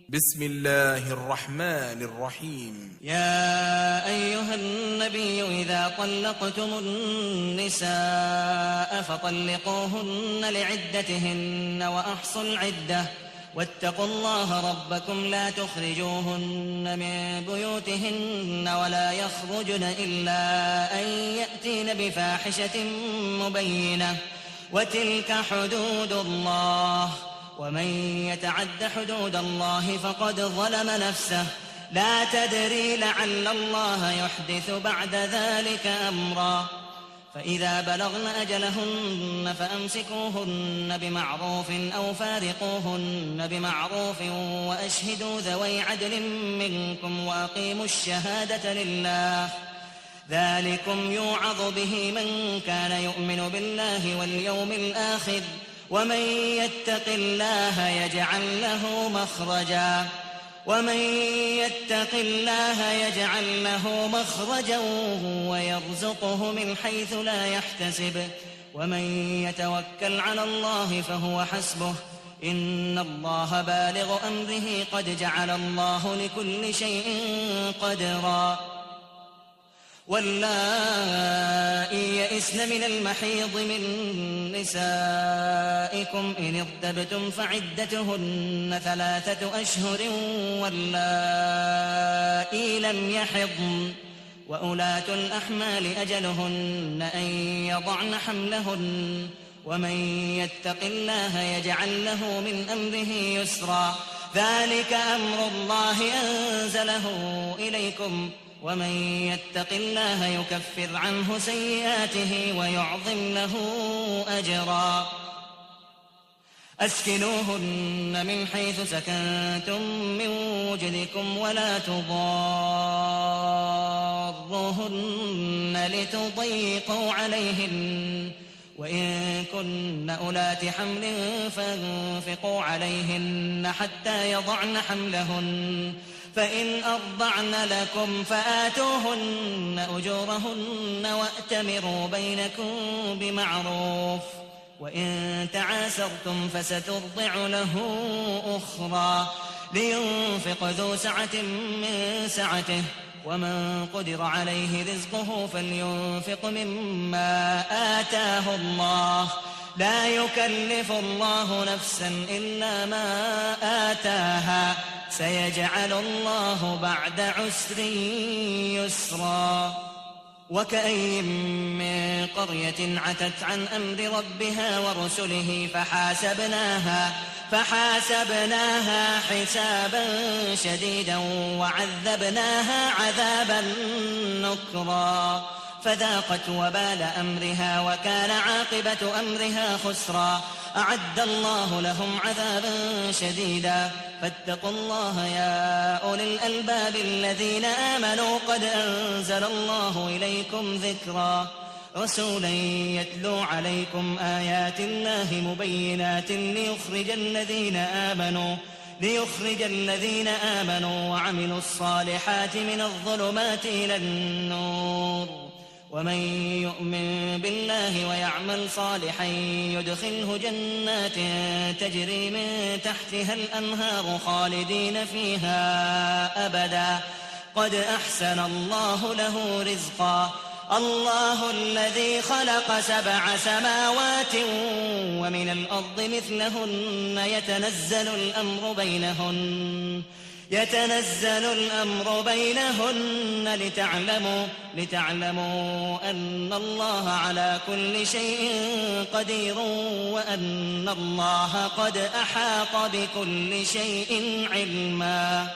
بسم الله الرحمن الرحيم. يا أيها النبي إذا طلقتم النساء فطلقوهن لعدتهن وأحصوا العدة واتقوا الله ربكم لا تخرجوهن من بيوتهن ولا يخرجن إلا أن يأتين بفاحشة مبينة وتلك حدود الله ومن يتعد حدود الله فقد ظلم نفسه لا تدري لعل الله يحدث بعد ذلك أمرا فإذا بلغن أجلهن فأمسكوهن بمعروف أو فارقوهن بمعروف وأشهدوا ذوي عدل منكم وأقيموا الشهادة لله ذلكم يوعظ به من كان يؤمن بالله واليوم الآخر ومن يتق الله يجعل له مخرجا ويرزقه من حيث لا يحتسب ومن يتوكل على الله فهو حسبه إن الله بالغ أمره قد جعل الله لكل شيء قدرا واللائي يئسن من المحيض من نسائكم إن ارتبتم فعدتهن 3 أشهر واللائي لم يحضن وأولاة الأحمال أجلهن أن يضعن حملهن ومن يتق الله يجعل له من أمره يسرا ذلك أمر الله أنزله إليكم ومن يتق الله يكفر عنه سيئاته ويعظم له أجرا أسكنوهن من حيث سكنتم من وجدكم ولا تضاروهن لتضيقوا عليهن وإن كن أولات حمل فانفقوا عليهن حتى يضعن حملهن فإن أرضعن لكم فآتوهن أجورهن وأتمروا بينكم بمعروف وإن تعاسرتم فسترضع له أخرى لينفق ذو سعة من سعته ومن قدر عليه رزقه فلينفق مما آتاه الله لا يكلف الله نفسا إلا ما آتاها سيجعل الله بعد عسر يسرا وكأين من قرية عتت عن أمر ربها ورسله فحاسبناها حسابا شديدا وعذبناها عذابا نكرا فذاقت وبال أمرها وكان عاقبة أمرها خسرا أعد الله لهم عذابا شديدا فاتقوا الله يا أولي الألباب الذين آمنوا قد أنزل الله إليكم ذكرا رسولا يتلو عليكم آيات الله مبينات ليخرج الذين آمنوا وعملوا الصالحات من الظلمات إلى النور ومن يؤمن بالله ويعمل صالحا يدخله جنات تجري من تحتها الأنهار خالدين فيها أبدا قد أحسن الله له رزقا الله الذي خلق 7 سماوات ومن الأرض مثلهن يتنزل الأمر بينهن لتعلموا أن الله على كل شيء قدير وأن الله قد أحاط بكل شيء علما